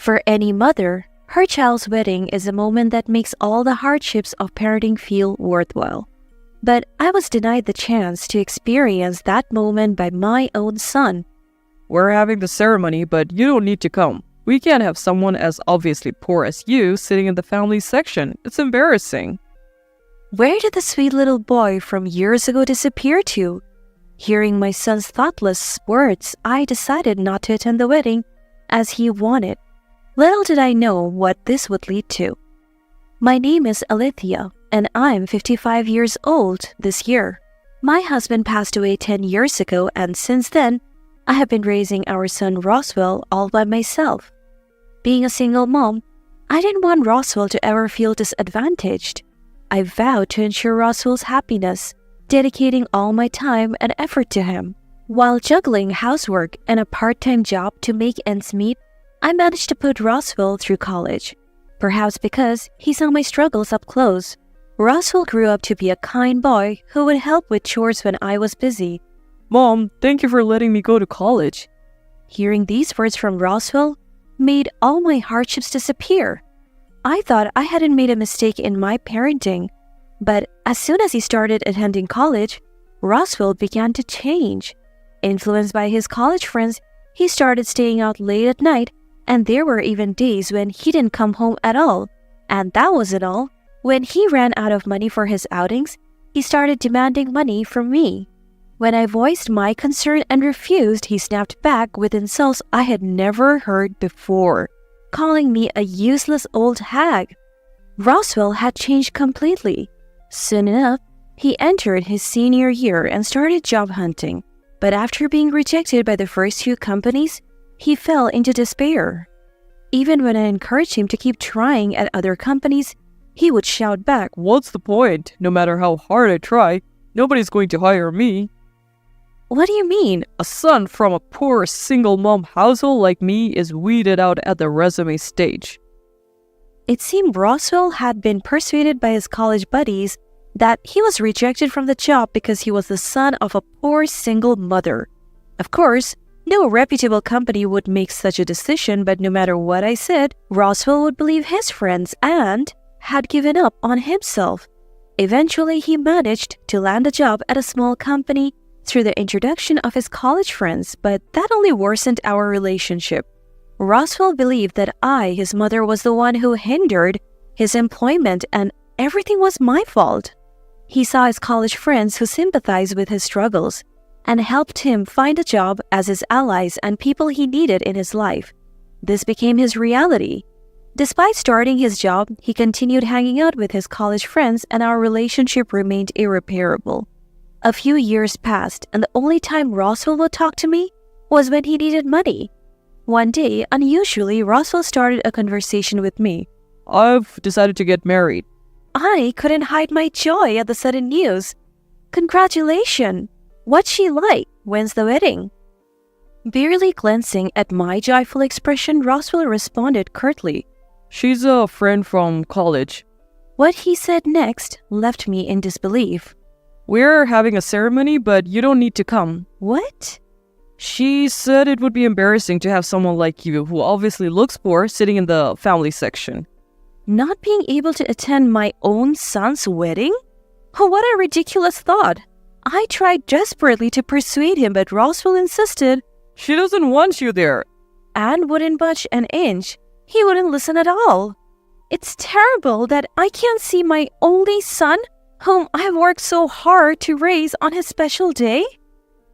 For any mother, her child's wedding is a moment that makes all the hardships of parenting feel worthwhile. But I was denied the chance to experience that moment by my own son. We're having the ceremony, but you don't need to come. We can't have someone as obviously poor as you sitting in the family section. It's embarrassing. Where did the sweet little boy from years ago disappear to? Hearing my son's thoughtless words, I decided not to attend the wedding as he wanted. Little did I know what this would lead to. My name is Alethea, and I'm 55 years old this year. My husband passed away 10 years ago, and since then, I have been raising our son Roswell all by myself. Being a single mom, I didn't want Roswell to ever feel disadvantaged. I vowed to ensure Roswell's happiness, dedicating all my time and effort to him. While juggling housework and a part-time job to make ends meet, I managed to put Roswell through college. Perhaps because he saw my struggles up close. Roswell grew up to be a kind boy who would help with chores when I was busy. Mom, thank you for letting me go to college. Hearing these words from Roswell made all my hardships disappear. I thought I hadn't made a mistake in my parenting, but as soon as he started attending college, Roswell began to change. Influenced by his college friends, he started staying out late at night, and there were even days when he didn't come home at all. And that wasn't all. When he ran out of money for his outings, he started demanding money from me. When I voiced my concern and refused, he snapped back with insults I had never heard before, calling me a useless old hag. Roswell had changed completely. Soon enough, he entered his senior year and started job hunting. But after being rejected by the first few companies, he fell into despair. Even when I encouraged him to keep trying at other companies, he would shout back, "What's the point? No matter how hard I try, nobody's going to hire me." "What do you mean?" A son from a poor single mom household like me is weeded out at the resume stage. It seemed Roswell had been persuaded by his college buddies that he was rejected from the job because he was the son of a poor single mother. Of course, no reputable company would make such a decision, but no matter what I said, Roswell would believe his friends and had given up on himself. Eventually, he managed to land a job at a small company through the introduction of his college friends, but that only worsened our relationship. Roswell believed that I, his mother, was the one who hindered his employment and everything was my fault. He saw his college friends who sympathized with his struggles and helped him find a job as his allies and people he needed in his life. This became his reality. Despite starting his job, he continued hanging out with his college friends and our relationship remained irreparable. A few years passed, and the only time Roswell would talk to me was when he needed money. One day, unusually, Roswell started a conversation with me. "I've decided to get married." I couldn't hide my joy at the sudden news. "Congratulations! What's she like? When's the wedding?" Barely glancing at my joyful expression, Roswell responded curtly, "She's a friend from college." What he said next left me in disbelief. "We're having a ceremony, but you don't need to come." What? She said it would be embarrassing to have someone like you, who obviously looks poor, sitting in the family section. Not being able to attend my own son's wedding? Oh, what a ridiculous thought. I tried desperately to persuade him, but Roswell insisted. "She doesn't want you there." And wouldn't budge an inch. He wouldn't listen at all. It's terrible that I can't see my only son, whom I've worked so hard to raise, on his special day.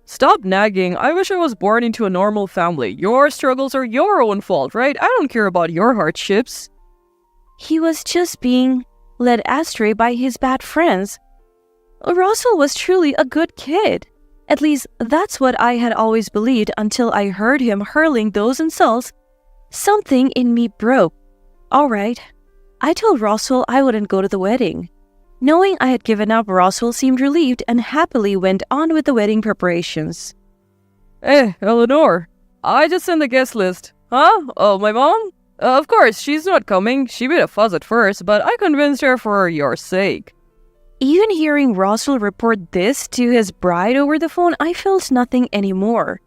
Stop nagging. I wish I was born into a normal family. Your struggles are your own fault, right? I don't care about your hardships. He was just being led astray by his bad friends. Roswell was truly a good kid. At least, that's what I had always believed until I heard him hurling those insults. Something in me broke. All right. I told Roswell I wouldn't go to the wedding. Knowing I had given up, Roswell seemed relieved and happily went on with the wedding preparations. Hey, Eleanor, I just sent the guest list. Huh? Oh, my mom? Of course, she's not coming. She made a fuss at first, but I convinced her for your sake. Even hearing Roswell report this to his bride over the phone, I felt nothing anymore.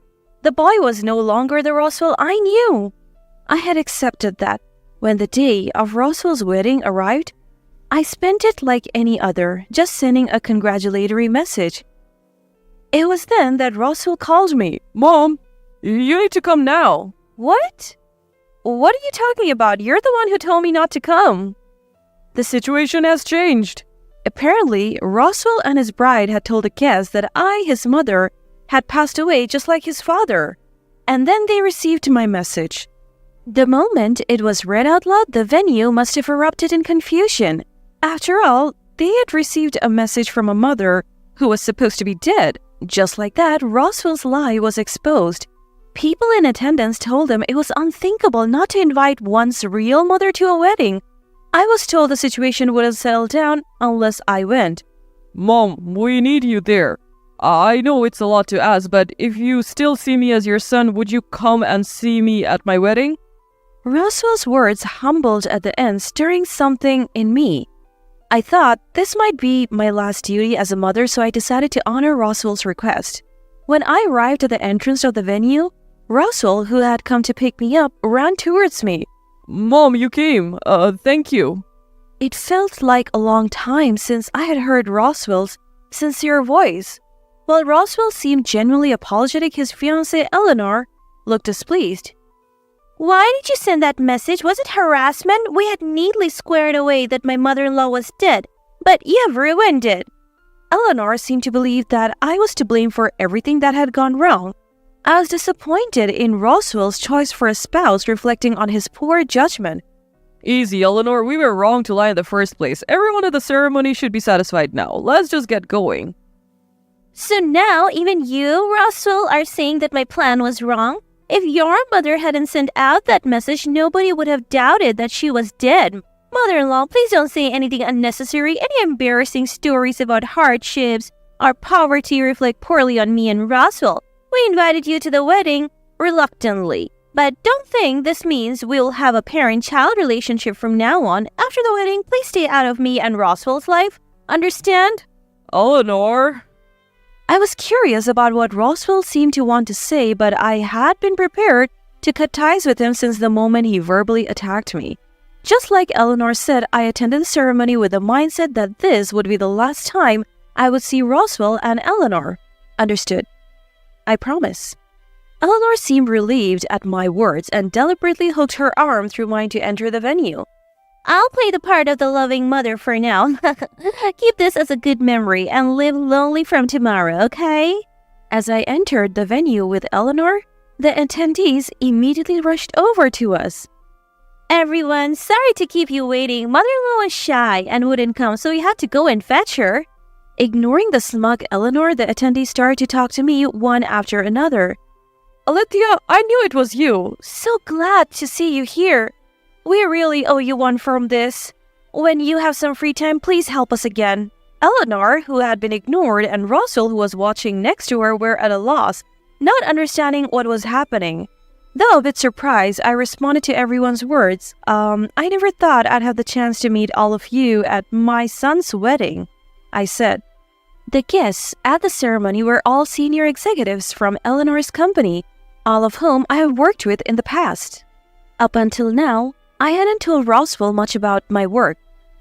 The boy was no longer the Roswell I knew. I had accepted that. When the day of Roswell's wedding arrived, I spent it like any other, just sending a congratulatory message. It was then that Roswell called me. Mom, you need to come now. What? What are you talking about? You're the one who told me not to come. The situation has changed. Apparently, Roswell and his bride had told the guests that I, his mother, had passed away just like his father. And then they received my message. The moment it was read out loud, the venue must have erupted in confusion. After all, they had received a message from a mother who was supposed to be dead. Just like that, Roswell's lie was exposed. People in attendance told him it was unthinkable not to invite one's real mother to a wedding. I was told the situation wouldn't settle down unless I went. Mom, we need you there. I know it's a lot to ask, but if you still see me as your son, would you come and see me at my wedding? Roswell's words humbled at the end, stirring something in me. I thought this might be my last duty as a mother, so I decided to honor Roswell's request. When I arrived at the entrance of the venue, Roswell, who had come to pick me up, ran towards me. Mom, you came. Thank you. It felt like a long time since I had heard Roswell's sincere voice. While Roswell seemed genuinely apologetic, his fiancée, Eleanor, looked displeased. Why did you send that message? Was it harassment? We had neatly squared away that my mother-in-law was dead, but you have ruined it. Eleanor seemed to believe that I was to blame for everything that had gone wrong. I was disappointed in Roswell's choice for a spouse, reflecting on his poor judgment. Easy, Eleanor. We were wrong to lie in the first place. Everyone at the ceremony should be satisfied now. Let's just get going. So now, even you, Roswell, are saying that my plan was wrong? If your mother hadn't sent out that message, nobody would have doubted that she was dead. Mother-in-law, please don't say anything unnecessary. Any embarrassing stories about hardships or poverty reflect poorly on me and Roswell. We invited you to the wedding reluctantly. But don't think this means we'll have a parent-child relationship from now on. After the wedding, please stay out of me and Roswell's life. Understand? Eleanor. I was curious about what Roswell seemed to want to say, but I had been prepared to cut ties with him since the moment he verbally attacked me. Just like Eleanor said, I attended the ceremony with the mindset that this would be the last time I would see Roswell and Eleanor. Understood. I promise. Eleanor seemed relieved at my words and deliberately hooked her arm through mine to enter the venue. I'll play the part of the loving mother for now. Keep this as a good memory and live lonely from tomorrow, okay? As I entered the venue with Eleanor, the attendees immediately rushed over to us. Everyone, sorry to keep you waiting. Mother-in-law was shy and wouldn't come, so we had to go and fetch her. Ignoring the smug Eleanor, the attendees started to talk to me one after another. Alethea, I knew it was you. So glad to see you here. We really owe you one from this. When you have some free time, please help us again. Eleanor, who had been ignored, and Roswell, who was watching next to her, were at a loss, not understanding what was happening. Though a bit surprised, I responded to everyone's words. I never thought I'd have the chance to meet all of you at my son's wedding, I said. The guests at the ceremony were all senior executives from Eleanor's company, all of whom I have worked with in the past. Up until now, I hadn't told Roswell much about my work.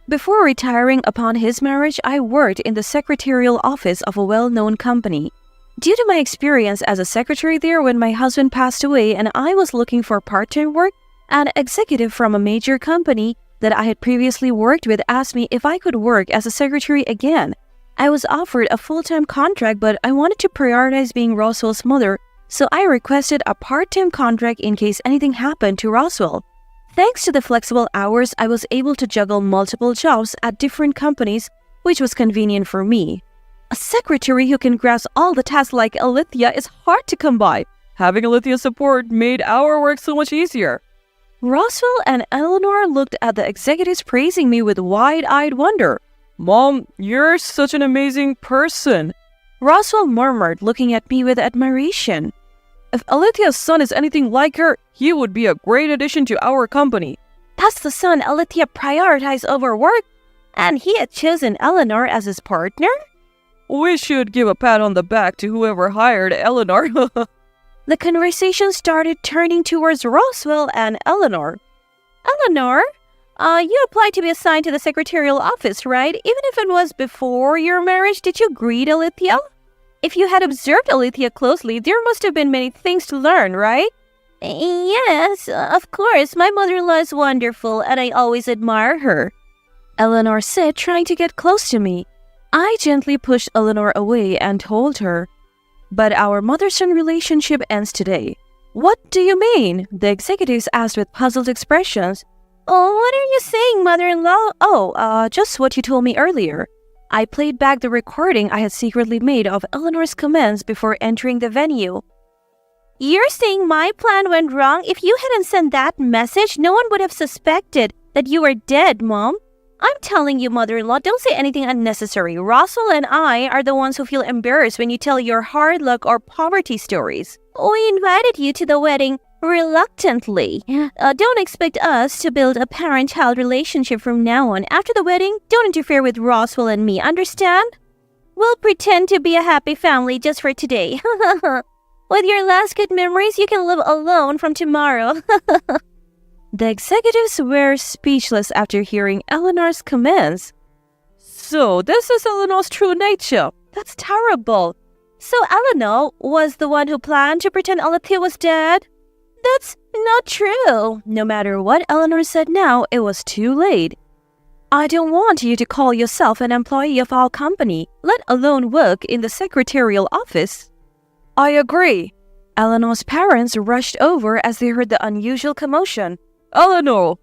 Before retiring upon his marriage, I worked in the secretarial office of a well-known company. Due to my experience as a secretary there when my husband passed away and I was looking for part-time work, an executive from a major company that I had previously worked with asked me if I could work as a secretary again. I was offered a full-time contract, but I wanted to prioritize being Roswell's mother, so I requested a part-time contract in case anything happened to Roswell. Thanks to the flexible hours, I was able to juggle multiple jobs at different companies, which was convenient for me. A secretary who can grasp all the tasks like Alethea is hard to come by. Having Alethea's support made our work so much easier. Roswell and Eleanor looked at the executives praising me with wide-eyed wonder. Mom, you're such an amazing person. Roswell murmured, looking at me with admiration. If Alethea's son is anything like her, he would be a great addition to our company. That's the son Alethea prioritized over work, and he had chosen Eleanor as his partner? We should give a pat on the back to whoever hired Eleanor. The conversation started turning towards Roswell and Eleanor. Eleanor, you applied to be assigned to the secretarial office, right? Even if it was before your marriage, did you greet Alethea? If you had observed Alethea closely, there must have been many things to learn, right? Yes, of course. My mother-in-law is wonderful, and I always admire her. Eleanor said, trying to get close to me. I gently pushed Eleanor away and told her, "But our mother-son relationship ends today." "What do you mean?" the executives asked with puzzled expressions. "Oh, what are you saying, mother-in-law?" Just what you told me earlier." I played back the recording I had secretly made of Eleanor's comments before entering the venue. "You're saying my plan went wrong? If you hadn't sent that message, no one would have suspected that you were dead, Mom. I'm telling you, mother-in-law, don't say anything unnecessary. Roswell and I are the ones who feel embarrassed when you tell your hard luck or poverty stories. We invited you to the wedding reluctantly. Don't expect us to build a parent-child relationship from now on. After the wedding, don't interfere with Roswell and me, understand? We'll pretend to be a happy family just for today. With your last good memories, you can live alone from tomorrow." The executives were speechless after hearing Eleanor's comments. "So, this is Eleanor's true nature. That's terrible. So Eleanor was the one who planned to pretend Alethea was dead?" "That's not true." No matter what Eleanor said now, it was too late. "I don't want you to call yourself an employee of our company, let alone work in the secretarial office." "I agree." Eleanor's parents rushed over as they heard the unusual commotion. "Eleanor!"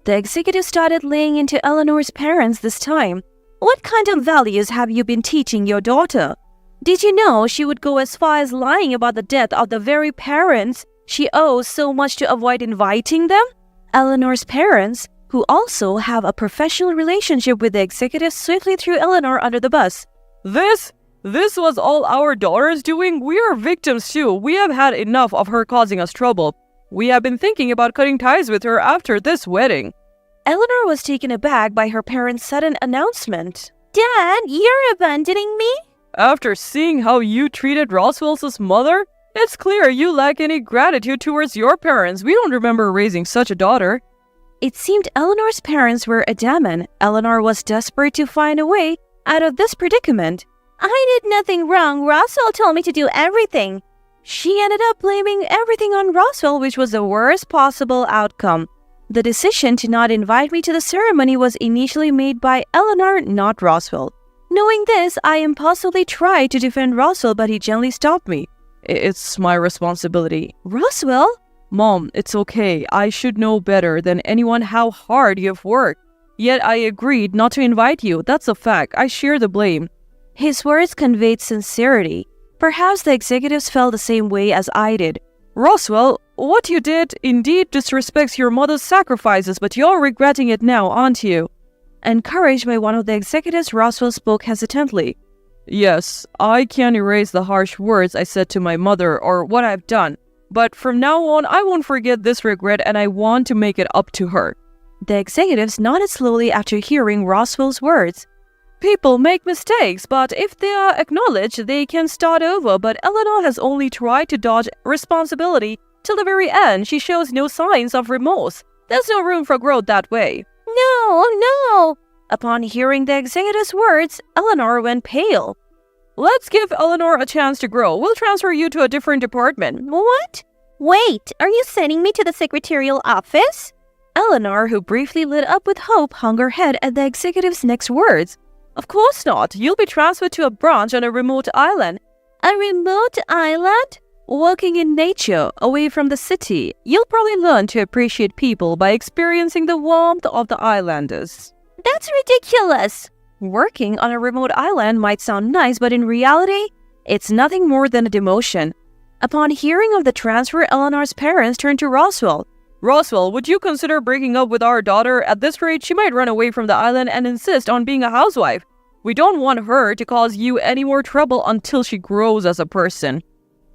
The executive started laying into Eleanor's parents this time. "What kind of values have you been teaching your daughter? Did you know she would go as far as lying about the death of the very parents she owes so much to avoid inviting them?" Eleanor's parents, who also have a professional relationship with the executive, swiftly threw Eleanor under the bus. This was all our daughter's doing? We are victims too. We have had enough of her causing us trouble. We have been thinking about cutting ties with her after this wedding." Eleanor was taken aback by her parents' sudden announcement. "Dad, you're abandoning me?" "After seeing how you treated Roswell's mother, it's clear you lack any gratitude towards your parents. We don't remember raising such a daughter." It seemed Eleanor's parents were adamant. Eleanor was desperate to find a way out of this predicament. "I did nothing wrong. Roswell told me to do everything." She ended up blaming everything on Roswell, which was the worst possible outcome. The decision to not invite me to the ceremony was initially made by Eleanor, not Roswell. Knowing this, I impulsively tried to defend Roswell, but he gently stopped me. "It's my responsibility." "Roswell?" "Mom, it's okay. I should know better than anyone how hard you've worked. Yet I agreed not to invite you. That's a fact. I share the blame." His words conveyed sincerity. Perhaps the executives felt the same way as I did. "Roswell, what you did indeed disrespects your mother's sacrifices, but you're regretting it now, aren't you?" Encouraged by one of the executives, Roswell spoke hesitantly. "Yes, I can't erase the harsh words I said to my mother or what I've done. But from now on, I won't forget this regret and I want to make it up to her." The executives nodded slowly after hearing Roswell's words. "People make mistakes, but if they are acknowledged, they can start over. But Eleanor has only tried to dodge responsibility till the very end. She shows no signs of remorse. There's no room for growth that way." No. Upon hearing the executive's words, Eleanor went pale. "Let's give Eleanor a chance to grow. We'll transfer you to a different department." "What? Wait, are you sending me to the secretarial office?" Eleanor, who briefly lit up with hope, hung her head at the executive's next words. "Of course not. You'll be transferred to a branch on a remote island." "A remote island?" "Working in nature, away from the city. You'll probably learn to appreciate people by experiencing the warmth of the islanders." "That's ridiculous." Working on a remote island might sound nice, but in reality, it's nothing more than a demotion. Upon hearing of the transfer, Eleanor's parents turned to Roswell. "Roswell, would you consider breaking up with our daughter? At this rate, she might run away from the island and insist on being a housewife. We don't want her to cause you any more trouble until she grows as a person."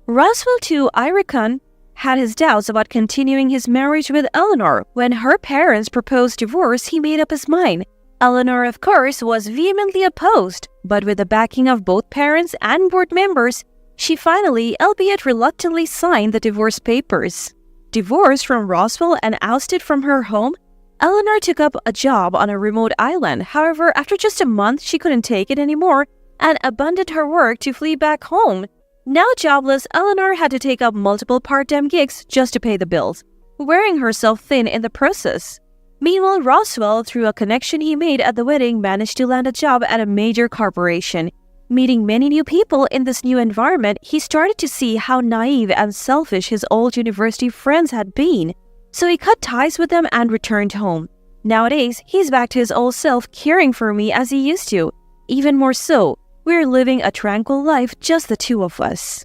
Roswell, too, I reckon, had his doubts about continuing his marriage with Eleanor. When her parents proposed divorce, he made up his mind. Eleanor, of course, was vehemently opposed, but with the backing of both parents and board members, she finally, albeit reluctantly, signed the divorce papers. Divorced from Roswell and ousted from her home, Eleanor took up a job on a remote island. However, after just a month, she couldn't take it anymore and abandoned her work to flee back home. Now jobless, Eleanor had to take up multiple part-time gigs just to pay the bills, wearing herself thin in the process. Meanwhile, Roswell, through a connection he made at the wedding, managed to land a job at a major corporation. Meeting many new people in this new environment, he started to see how naive and selfish his old university friends had been. So he cut ties with them and returned home. Nowadays, he's back to his old self, caring for me as he used to. Even more so, we're living a tranquil life, just the two of us.